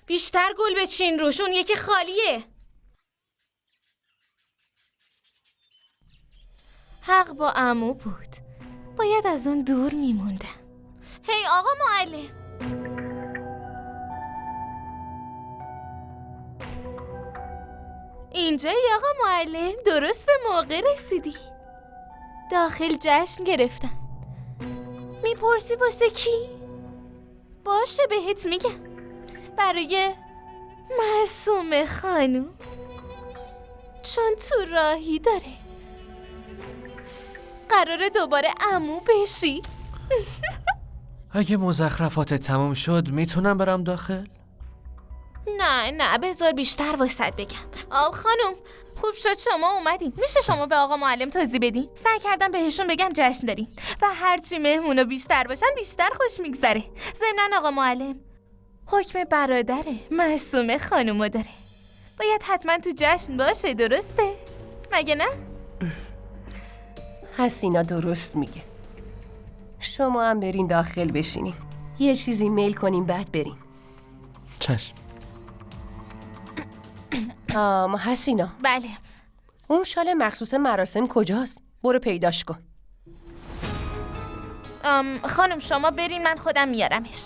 بیشتر گل بچین روش، اون یکی خالیه. حق با عمو بود، باید از اون دور میموندم. هی آقا معلم، اینجایی آقا معلم، درست به موقع رسیدی. داخل جشن گرفتن. میپرسی واسه کی؟ باشه بهت میگم، برای معصومه خانوم، چون تو راهی داره. قراره دوباره عمو بشی. اگه مزخرفات تموم شد میتونم برم داخل؟ نه بذار بیشتر واسط بگم. خانم خوب شد شما اومدین. میشه شما به آقا معلم توضیح بدین؟ سعی کردم بهشون بگم جشن دارین و هرچی مهمونا بیشتر باشن بیشتر خوش میگذره. ضمناً آقا معلم حکم برادره، معصومه خانومو داره، باید حتما تو جشن باشه، درسته؟ مگه نه؟ حسینا درست میگه. شما هم برین داخل بشینین، یه چیزی میل کنین بعد برین. چشم. حسینا، بله. اون شال مخصوص مراسم کجاست؟ برو پیداش کن. خانم شما برین، من خودم میارمش.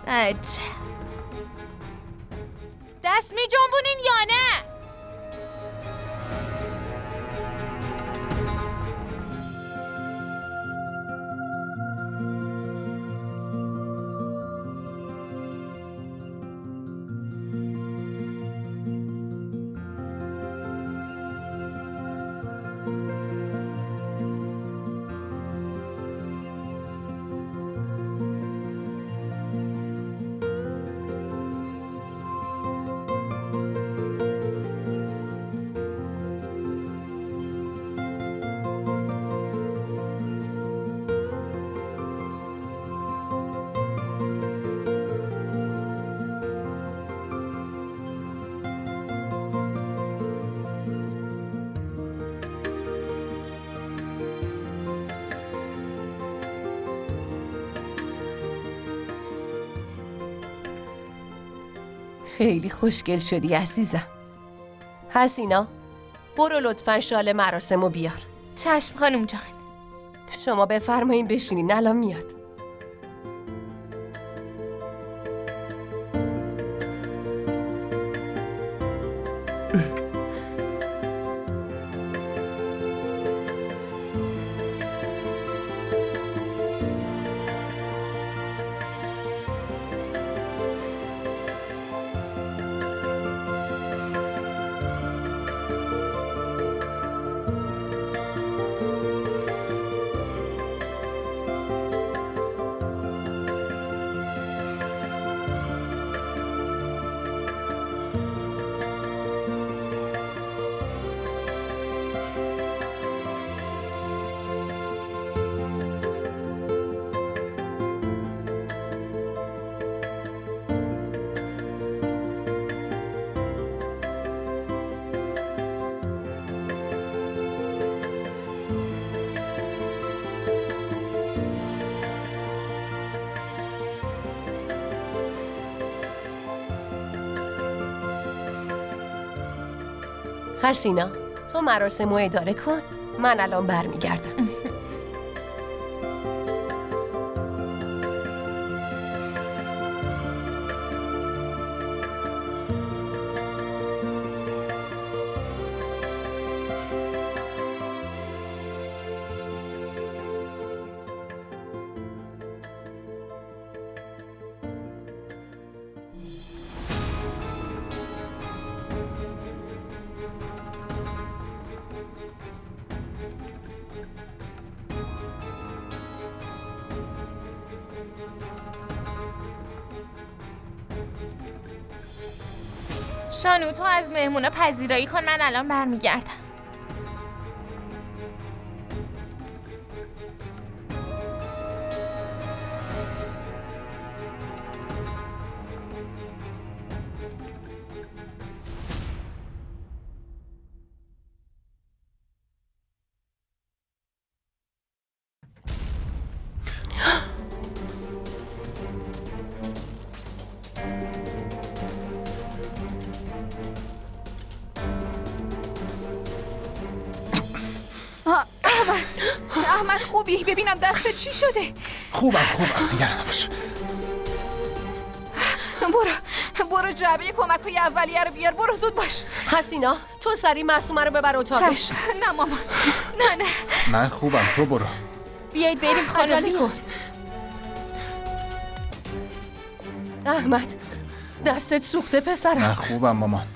عجب. دست می جنبونین یا نه؟ خیلی خوشگل شدی عزیزم. حسینا، برو لطفاً شال مراسمو بیار. چشم خانم جان. شما بفرمایین بشینین، الان میاد. حسینا، تو مراسمو اداره کن، من الان برمیگردم. شانو تو از مهمونا پذیرایی کن، من الان برمیگردم. احمد خوبی؟ ببینم دستت چی شده. خوبم نگران نباش. برو جعبه کمک‌های اولیه رو بیار. برو زود باش. حسینا تو سری معصومه رو ببر اتاق. چشم. نه مامان، نه. من خوبم، تو برو. بیایید بریم خانم. عجله کن. احمد دستت سوخته پسرم. من خوبم مامان.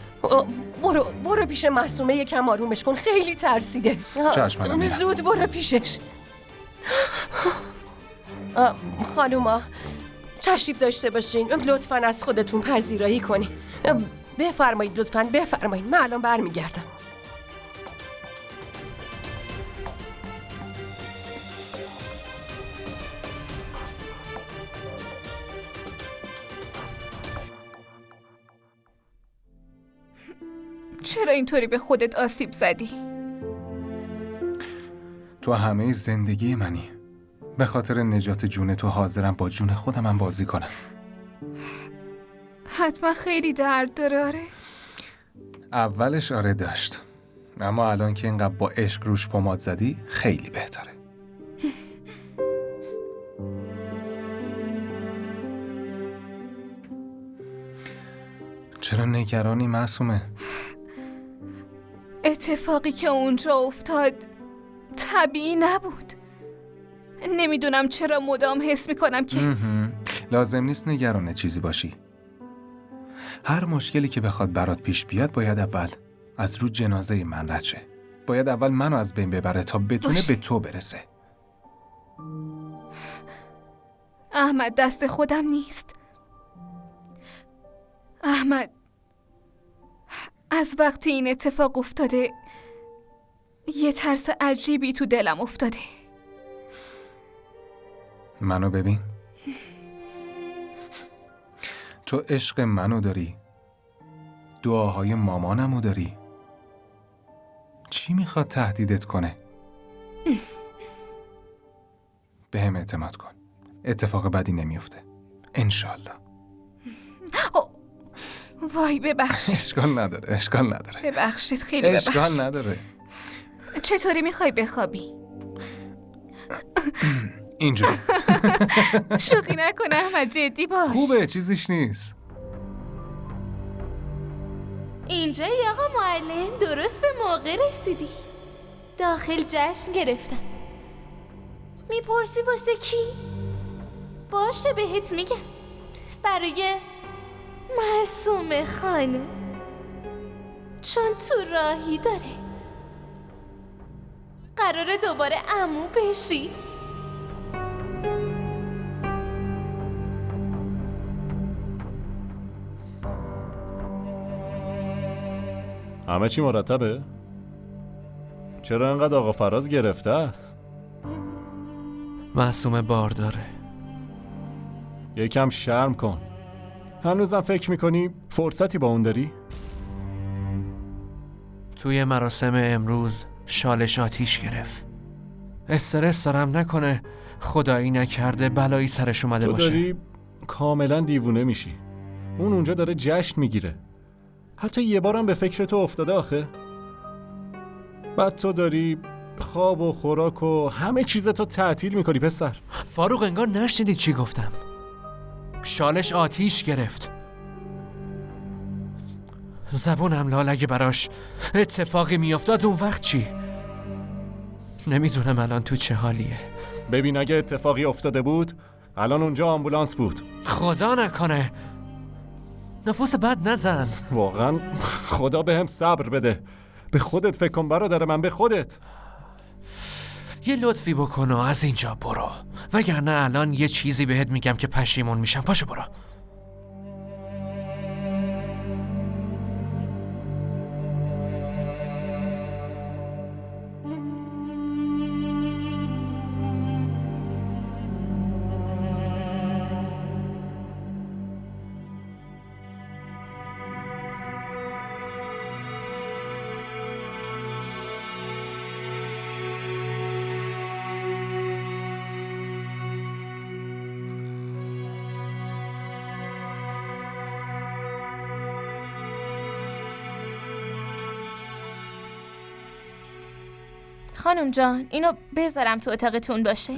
برو پیش معصومه یکم آرومش کن، خیلی ترسیده. چشم الان میرم. زود برو پیشش. خانوما تشریف داشته باشین، لطفاً از خودتون پذیرایی کنین. بفرمایید لطفاً بفرمایید، من الان برمیگردم. چرا اینطوری به خودت آسیب زدی؟ تو همه زندگی منی. به خاطر نجات جون تو حاضرم با جون خودم بازی کنم. حتما خیلی درد داره. آره. اولش آره داشت، اما الان که اینقدر با عشق روش پماد زدی خیلی بهتره. چرا نگرانی معصومه؟ اتفاقی که اونجا افتاد طبیعی نبود. نمیدونم چرا مدام حس میکنم که لازم نیست نگران چیزی باشی. هر مشکلی که بخواد برات پیش بیاد باید اول از رو جنازه من رد شه. باید اول منو از بین ببره تا بتونه به تو برسه. احمد دست خودم نیست. احمد از وقتی این اتفاق افتاده یه ترس عجیبی تو دلم افتاده. منو ببین. تو عشق منو داری، دعاهای مامانمو داری. چی میخواد تهدیدت کنه؟ بهم اعتماد کن، اتفاق بدی نمیفته انشالله. وای ببخشید. اشکال نداره. ببخشید، خیلی ببخشید. اشکال نداره. چطوری میخوای بخوابی؟ اینجوری. شوخی نکنه احمد، جدی باش. خوبه، چیزیش نیست. اینجایی آقا معلم، درست به موقع رسیدی. داخل جشن گرفتن. میپرسی واسه کی؟ باشه بهت میگم. برای معصومه خانم، چون تو راهی داره. قراره دوباره عمو بشی. همه چی مرتبه؟ چرا انقدر آقا فراز گرفته است؟ معصومه بار داره. یکم شرم کن. هنوزم فکر میکنی فرصتی با اون داری؟ توی مراسم امروز شالش آتیش گرفت. استرس دارم نکنه خدایی نکرده بلایی سرش اومده تو باشه. داری کاملا دیوونه میشی. اون اونجا داره جشن میگیره. حتی یه بارم به فکر تو افتاده آخه؟ بعد تو داری خواب و خوراک و همه چیزتو تعطیل میکنی پسر. فاروق انگار نشنیدی چی گفتم. شالش آتیش گرفت. زبونم لال اگه براش اتفاقی میافتاد اون وقت چی؟ نمیدونم الان تو چه حالیه. ببین اگه اتفاقی افتاده بود الان اونجا آمبولانس بود. خدا نکنه. نفوس بد نزن. واقعا خدا بهم صبر بده. به خودت فکر کن برادر من، به خودت. یه لطفی بکن و از اینجا برو، وگرنه الان یه چیزی بهت میگم که پشیمون میشم. پاشو برو. خانم جان اینو بذارم تو اتاقتون باشه.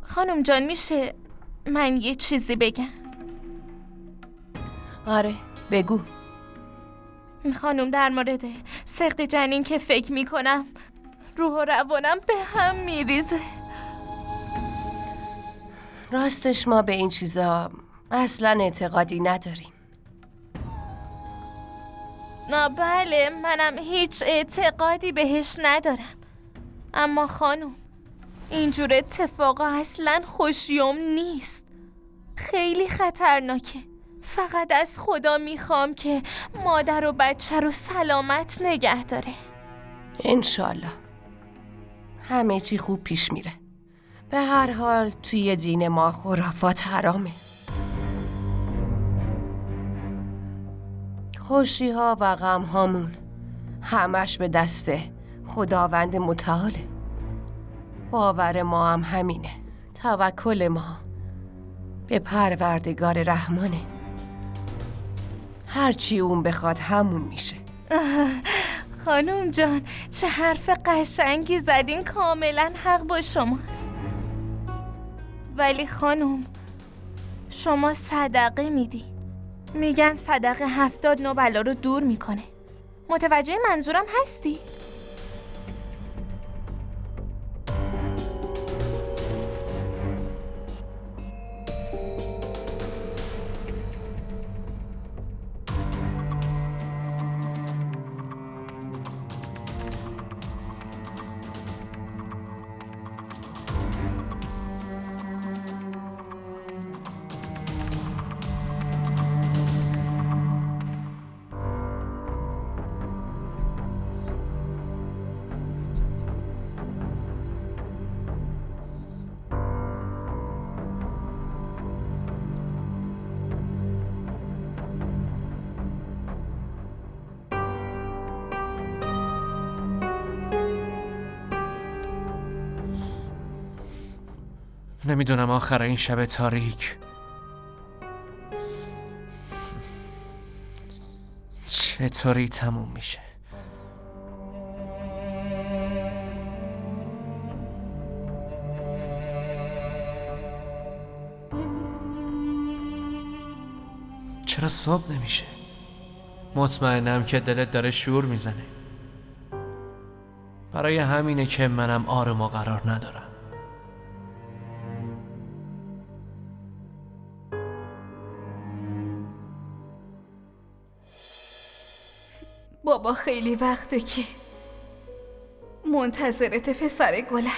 خانم جان میشه من یه چیزی بگم؟ آره بگو. خانم در مورد سقط جنین که فکر میکنم روح و روانم به هم میریزه. راستش ما به این چیزا اصلا اعتقادی نداریم. نه بله منم هیچ اعتقادی بهش ندارم، اما خانم اینجور اتفاقا اصلا خوشیوم نیست، خیلی خطرناکه. فقط از خدا میخوام که مادر و بچه رو سلامت نگه داره. انشالله همه چی خوب پیش میره. به هر حال توی دین ما خرافات حرامه. خوشی ها و غم هامون همش به دست خداوند متعاله. باور ما هم همینه. توکل ما به پروردگار رحمانه. هرچی اون بخواد همون میشه. خانم جان چه حرف قشنگی زدین، کاملا حق با شماست. ولی خانم شما صدقه میدی، میگن صدقه 70 بلا رو دور میکنه. متوجه منظورم هستی؟ نمیدونم آخر این شب تاریک چطوری تموم میشه. چرا صبح نمیشه؟ مطمئنم که دلت داره شور میزنه. برای همینه که منم آروم و قرار ندارم. بابا خیلی وقته که منتظرت پسر گلم.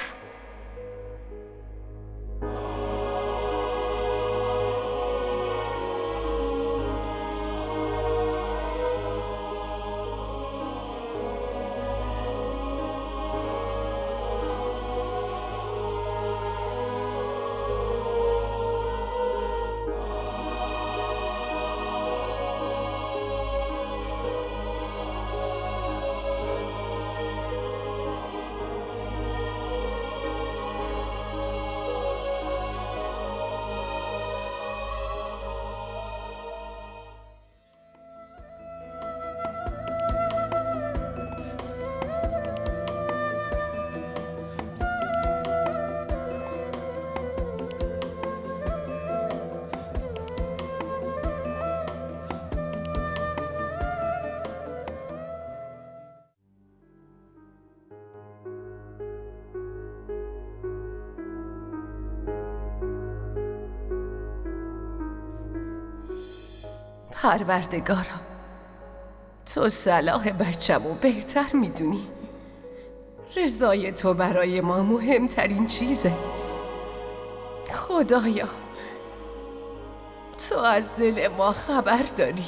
پروردگارم تو صلاح بچه‌مو بهتر میدونی. رضای تو برای ما مهمترین چیزه. خدایا تو از دل ما خبر داری.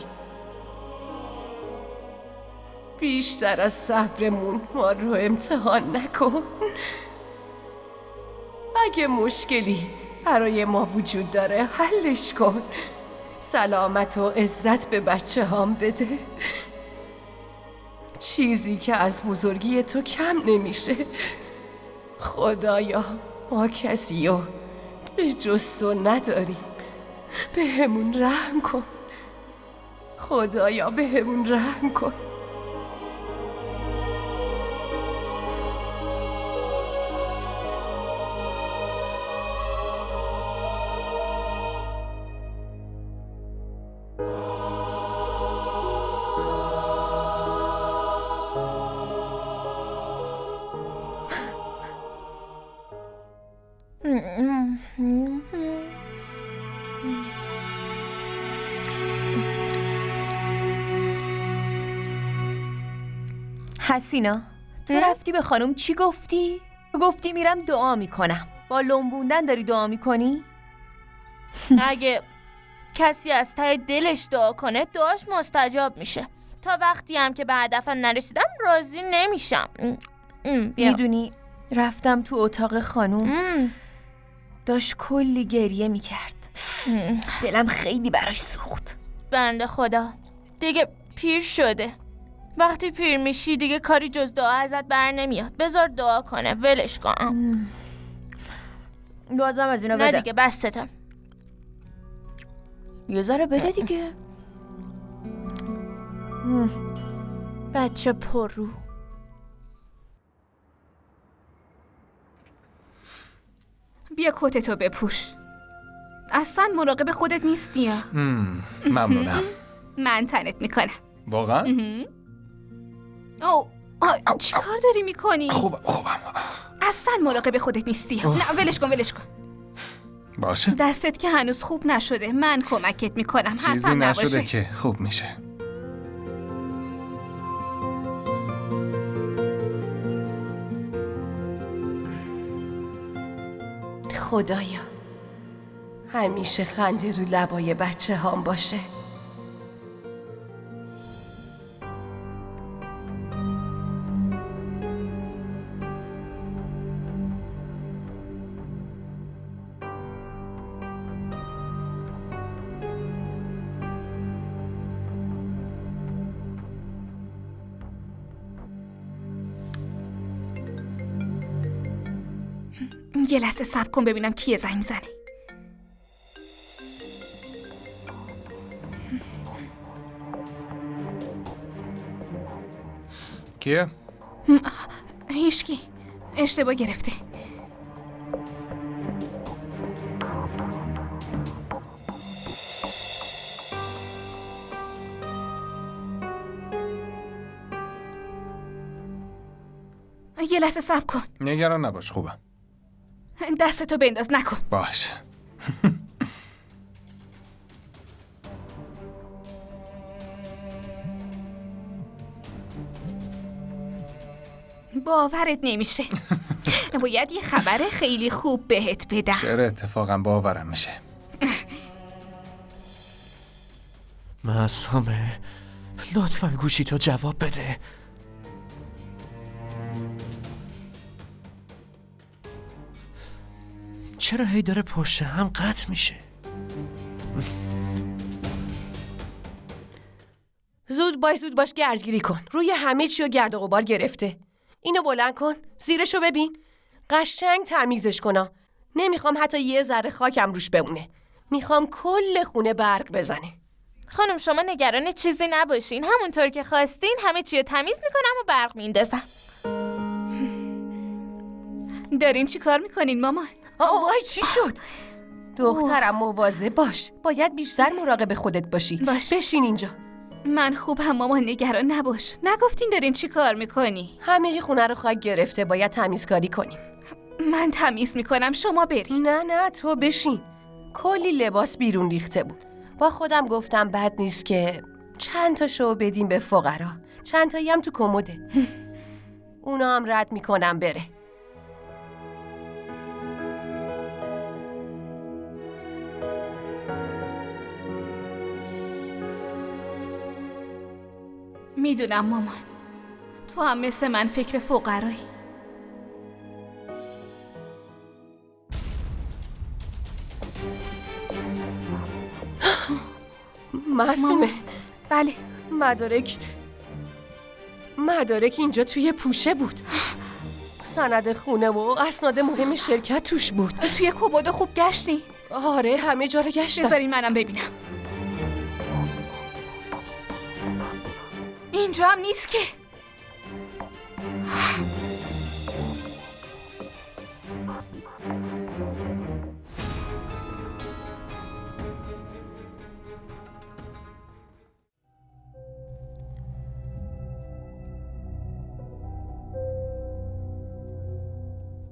بیشتر از صبرمون ما رو امتحان نکن. اگه مشکلی برای ما وجود داره حلش کن. سلامت و عزت به بچه هام بده. چیزی که از بزرگی تو کم نمیشه. خدایا ما کسی رو به جز تو نداریم. به همون رحم کن خدایا، به همون رحم کن. حسینا، تو رفتی به خانم چی گفتی؟ گفتی میرم دعا میکنم. با لنبوندن داری دعا میکنی؟ اگه کسی از ته دلش دعا کنه دعاش مستجاب میشه. تا وقتی هم که به هدفم نرسیدم راضی نمیشم. میدونی رفتم تو اتاق خانم، داشت کلی گریه میکرد. دلم خیلی براش سوخت. بنده خدا دیگه پیر شده. وقتی پیر میشی دیگه کاری جز دعا ازت بر نمیاد. بذار دعا کنه، ولش کن. بازم از اینا نه بده. دیگه بستم. یه ذره بده دیگه. بچه پر رو. بیا کتتو بپوش. اصلا مراقب خودت نیستی یا؟ ممنونم. من تنت میکنم. واقعا؟ چی کار داری میکنی؟ خوبم. اصلا مراقب خودت نیستی. نه ولش کن. باشه. دستت که هنوز خوب نشده. من کمکت میکنم. چیزی حرفم نشده نباشه. که خوب میشه. خدایا همیشه خنده رو لبای بچه هام باشه. یه لحظه صبر کن ببینم کیه زنگ میزنه. کیه؟ هیچکی. اشتباه گرفته. یه لحظه صبر کن. نگران نباش، خوبم. دستتو بنداز، نکن. باشه. باورت نمیشه. باید یه خبر خیلی خوب بهت بدم. چرا اتفاقا باورم میشه. معصومه، لطفاً گوشی تو جواب بده. چرا هی داره پشت هم قطع میشه؟ زود باش گردگیری کن. روی همه چی رو گرد و غبار گرفته. اینو بلند کن، زیرشو ببین. قشنگ تمیزش کنم. نمیخوام حتی یه ذره خاکم روش بمونه. میخوام کل خونه برق بزنه. خانم شما نگران چیزی نباشین. همونطور که خواستین همه چی رو تمیز میکنم و برق میندازم. دارین چی کار میکنین مامان؟ وای چی شد؟ دخترم مواظب باش. باید بیشتر مراقب خودت باشی. باش. بشین اینجا. من خوبم مامان، نگران نباش. نگفتین دارین چی کار میکنی؟ همه خونه رو خاک گرفته، باید تمیزکاری کنیم. من تمیز میکنم، شما برین. نه تو بشین. کلی لباس بیرون ریخته بود. با خودم گفتم بد نیست که چند تا شو بدیم به فقرا. چند تایی هم تو کموده. اونا هم رد میکنم بره. میدونم مامان، تو هم مثل من فکر فقرایی. معصومه، بله. مدارک اینجا توی پوشه بود. سند خونه و اسناد مهم شرکت توش بود. توی کمد خوب گشتی؟ آره همه جا رو گشتم. بذارین منم ببینم. اینجا هم نیست که.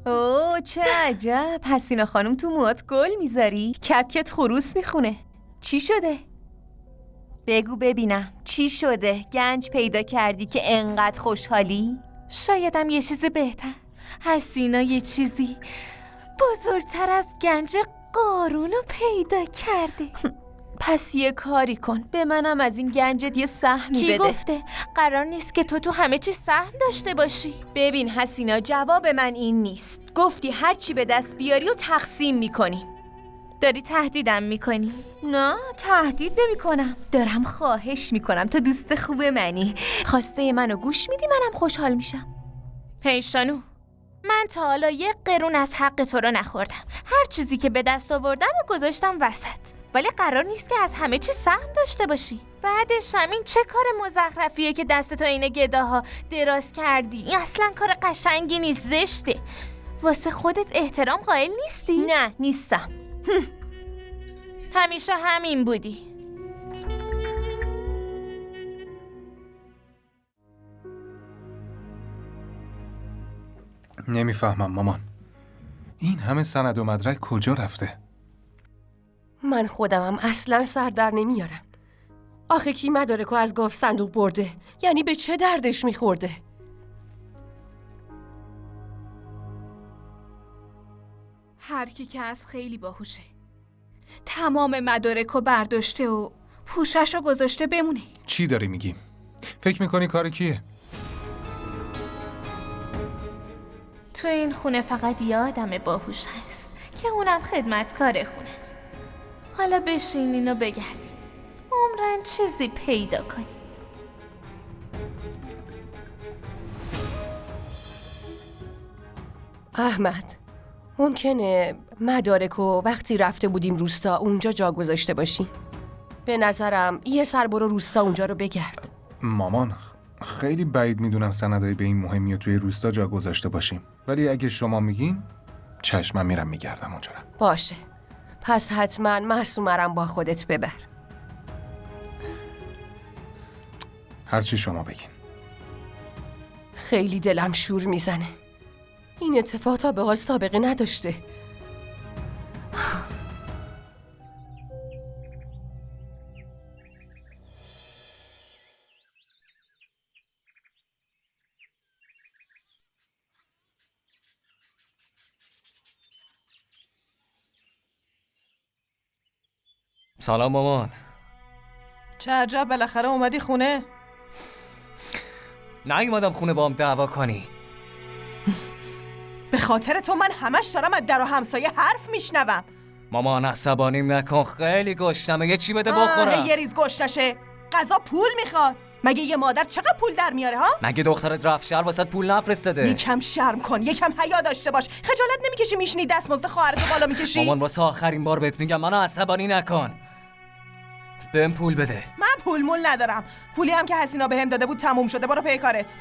اوه چه عجب. حسینا خانم تو موهات گل میذاری؟ کپکت خروس میخونه. چی شده؟ بگو ببینم چی شده؟ گنج پیدا کردی که انقدر خوشحالی؟ شایدم یه چیز بهتر. حسینا یه چیزی بزرگتر از گنج قارون رو پیدا کرده. پس یه کاری کن، به منم از این گنجت یه سهمی کی بده. گفته؟ قرار نیست که تو همه چی سهم داشته باشی. ببین حسینا، جواب من این نیست. گفتی هر چی به دست بیاری و تقسیم میکنی. داری تهدیدم میکنی؟ نه تهدید نمی کنم، دارم خواهش میکنم. تو دوست خوب منی، خواسته منو گوش میدی، منم خوشحال میشم. هی شانو، من تا حالا یه قرون از حق تو رو نخوردم. هر چیزی که به دست آوردم و گذاشتم وسط. ولی قرار نیست که از همه چی سهم داشته باشی. بعدش همین چه کار مزخرفیه که دستتو این گداها دراز کردی؟ این اصلا کار قشنگی نیست، زشته. واسه خودت احترام قائل نیستی؟ نه نیستم. همیشه همین بودی. نمیفهمم مامان. این همه سند و مدرک کجا رفته؟ من خودمم اصلا سر در نمیارم. آخه کی مدارکو از گاف صندوق برده؟ یعنی به چه دردش میخورده؟ هر کی که از خیلی باهوشه. تمام مدارکو برداشته و پوششو گذاشته بمونه. چی داری میگی؟ فکر میکنی کار کیه؟ تو این خونه فقط یه آدم باهوش هست که اونم خدمتکار خونه است. حالا بشینین و بگردین، عمرن چیزی پیدا کنی. احمد، ممکنه مدارکو وقتی رفته بودیم روستا اونجا جا گذاشته باشیم؟ به نظرم یه سر برو روستا اونجا رو بگرد. مامان، خیلی بعید میدونم سندایی به این مهمی توی روستا جا گذاشته باشیم. ولی اگه شما میگین، چشمم میرم میگردم اونجا. باشه، پس حتما معصومرم با خودت ببر. هرچی شما بگین. خیلی دلم شور میزنه. این اتفاق تا به حال سابقه نداشته. سلام مامان. چه عجب بالاخره اومدی خونه؟ نیومدم خونه با هم دعوا کنی. به خاطر تو من همش دارم از در و همسایه حرف میشنوم. مامان عصبانیم نکن، خیلی گشتمه، یه چی بده بخورم. یه ریز گشتشه. غذا پول میخواد. مگه یه مادر چقدر پول در میاره ها؟ مگه دخترت رفت شهر واسه پول نفرستاده؟ یکم شرم کن، یکم حیا داشته باش. خجالت نمیکشی میشینی دستمزد خواهرتو بالا میکشی؟ مامان واسه آخرین بار بهت میگم منو عصبانی نکن. بهم پول بده. من پول مول ندارم. پولی هم که حسینا بهم داده بود تموم شده، برو پی کارت.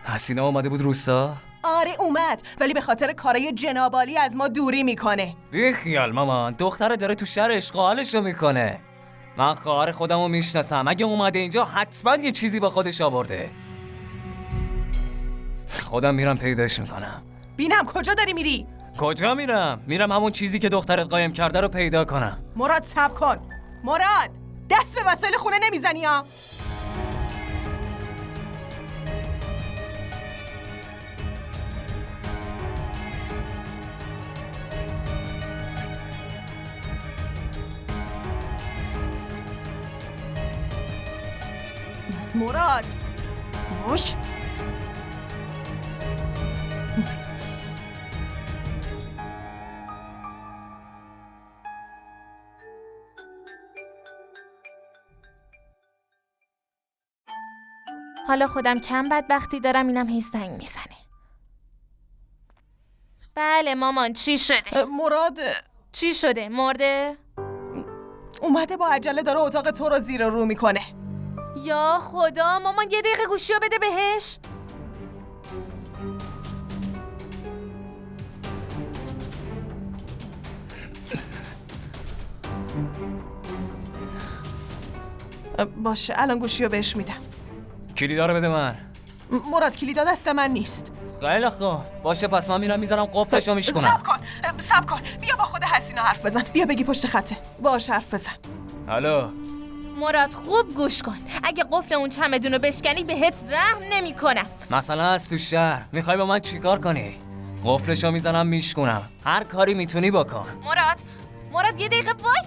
حسینا اومده بود روستا؟ آره اومد، ولی به خاطر کارای جنابالی از ما دوری میکنه. بی خیال مامان، دختره داره تو شهر اشغالشو میکنه. من خواهر خودمو میشناسم، اگه اومده اینجا حتما یه چیزی با خودش آورده. خودم میرم پیداش میکنم. بینم کجا داری میری؟ کجا میرم؟ میرم همون چیزی که دخترت قایم کرده رو پیدا کنم. مراد صبر کن. مراد، دست به وسایل خونه نمیزنی ها؟ مراد باش. حالا خودم کم بدبختی دارم، اینم هی زنگ میزنه. بله مامان، چی شده؟ مراد چی شده؟ مرده؟ اومده با عجله داره اتاق تو رو زیر رو میکنه. یا خدا، مامان یه دقیقه گوشی رو بده بهش. باشه الان گوشی رو بهش میدم. کلیدا رو بده من. مراد کلیدا دست من نیست. خیلی خوب باشه، پس من میرم میذارم قفلشو میشکنم. صبر کن بیا با خود حسینا حرف بزن. بیا بگی پشت خطه. باش حرف بزن. الو مراد خوب گوش کن. اگه قفل اون چمدون رو بشکنی بهت رحم نمی‌کنم. مثلا از تو شهر میخوای با من چیکار کنی؟ قفلشو میزنم میشکنم. هر کاری میتونی بکن. مراد یه دقیقه وای.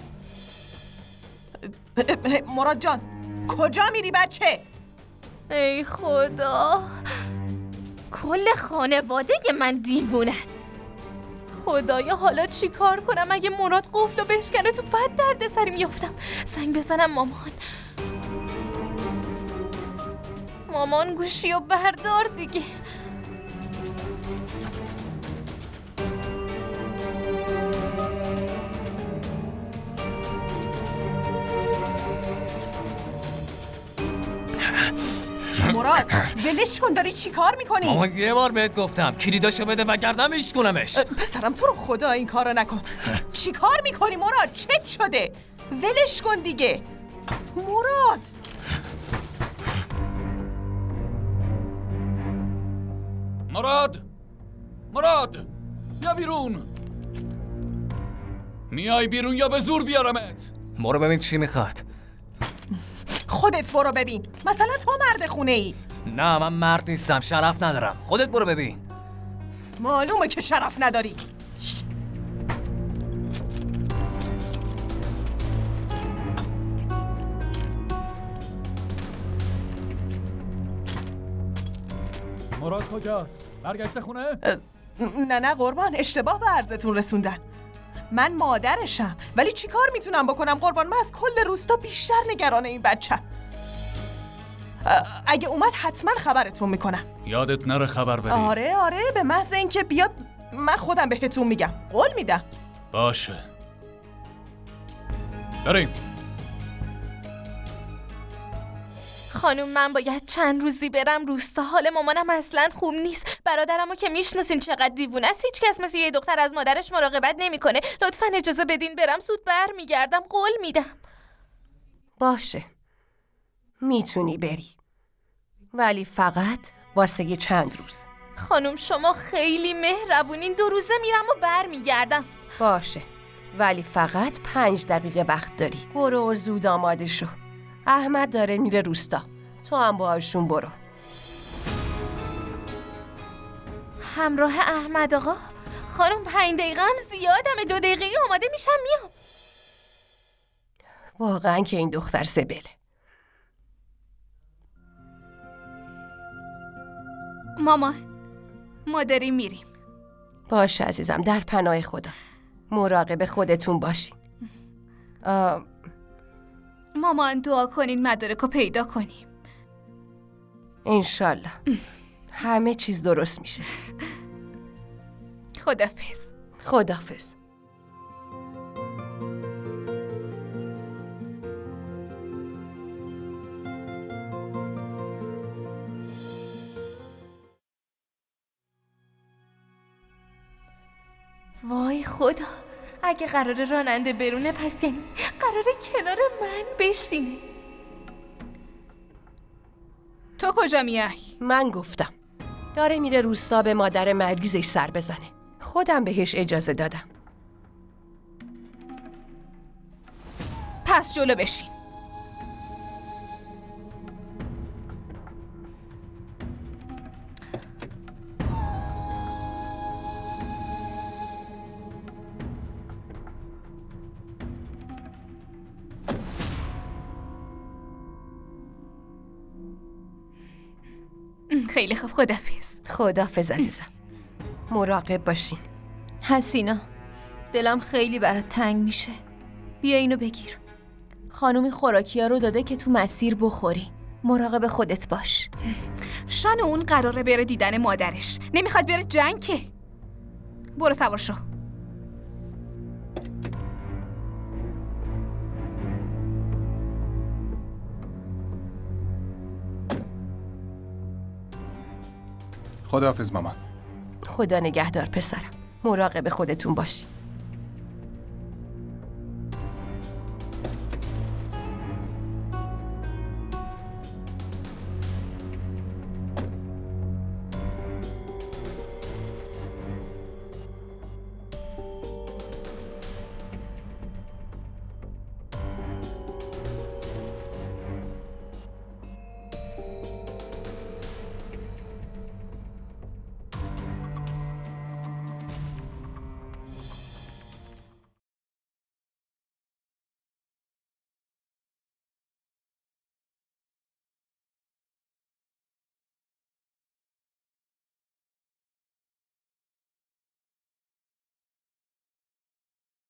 مراد جان کجا میری بچه؟ ای خدا، کل خانواده من دیوونن. خدایا حالا چی کار کنم؟ اگه مراد قفلو بشکنه تو بد درد سری میافتم. زنگ بزنم مامان گوشیو بردار دیگه. مراد ولش کن، داری چی کار میکنی؟ ماما یه بار بهت گفتم کلیداشو بده وگرنه میشکنمش. پسرم تو رو خدا این کارو نکن. چی کار میکنی مراد؟ چک شده. ولش کن دیگه مراد. مراد بیا بیرون. میای بیرون یا به زور بیارمت؟ برو ببین چی میخواد. خودت برو ببین. مثلا تو مرد خونه ای. نه من مرد نیستم، شرف ندارم. خودت برو ببین. معلومه که شرف نداری. مراد کجاست؟ برگشته خونه؟ نه قربان، اشتباه به عرضتون رسوندن. من مادرشم ولی چی کار میتونم بکنم قربان؟ من از کل روستا بیشتر نگران این بچه. اگه اومد حتما خبرتون میکنم. یادت نره خبر بدی. آره به محض اینکه بیاد من خودم بهتون میگم. قول میدم. باشه بریم. خانوم من باید چند روزی برم روستا. حال مامانم اصلا خوب نیست. برادرمو که میشناسین چقدر دیوونه است. هیچ کس مثل یه دختر از مادرش مراقبت نمیکنه. لطفاً اجازه بدین برم، زود برمیگردم. قول میدم. باشه میتونی بری، ولی فقط واسه یه چند روز. خانوم شما خیلی مهربونین. 2 روزه میرم و برمیگردم. باشه ولی فقط 5 دقیقه وقت داری. برو زود آماده شو. احمد داره میره روستا، تو هم باهاشون برو. همراه احمد آقا؟ خانوم 5 دقیقه هم زیادمه. 2 دقیقه آماده میشم میام. واقعا که این دختر زبله. مامان ما داریم میریم. باشه عزیزم، در پناه خدا. مراقب خودتون باشین. مامان دعا کنین مدارکو پیدا کنیم. انشالله همه چیز درست میشه. خدافظ. خداحافظ. وای خدا، اگه قراره راننده برونه پس یعنی قراره کنار من بشینه. تو کجا میای؟ من گفتم داره میره روستا به مادر مریضش سر بزنه. خودم بهش اجازه دادم. پس جلو بشین. خیلی خوب، خداحافظ. خداحافظ عزیزم. مراقب باشین. حسینا دلم خیلی برات تنگ میشه. بیا اینو بگیر. خانومی خوراکی‌ها رو داده که تو مسیر بخوری. مراقب خودت باش. شان اون قراره بره دیدن مادرش. نمیخواد بره جنگ که. برو سوار شو. خداحافظ مامان. خدا نگهدار پسرم. مراقب خودتون باشی.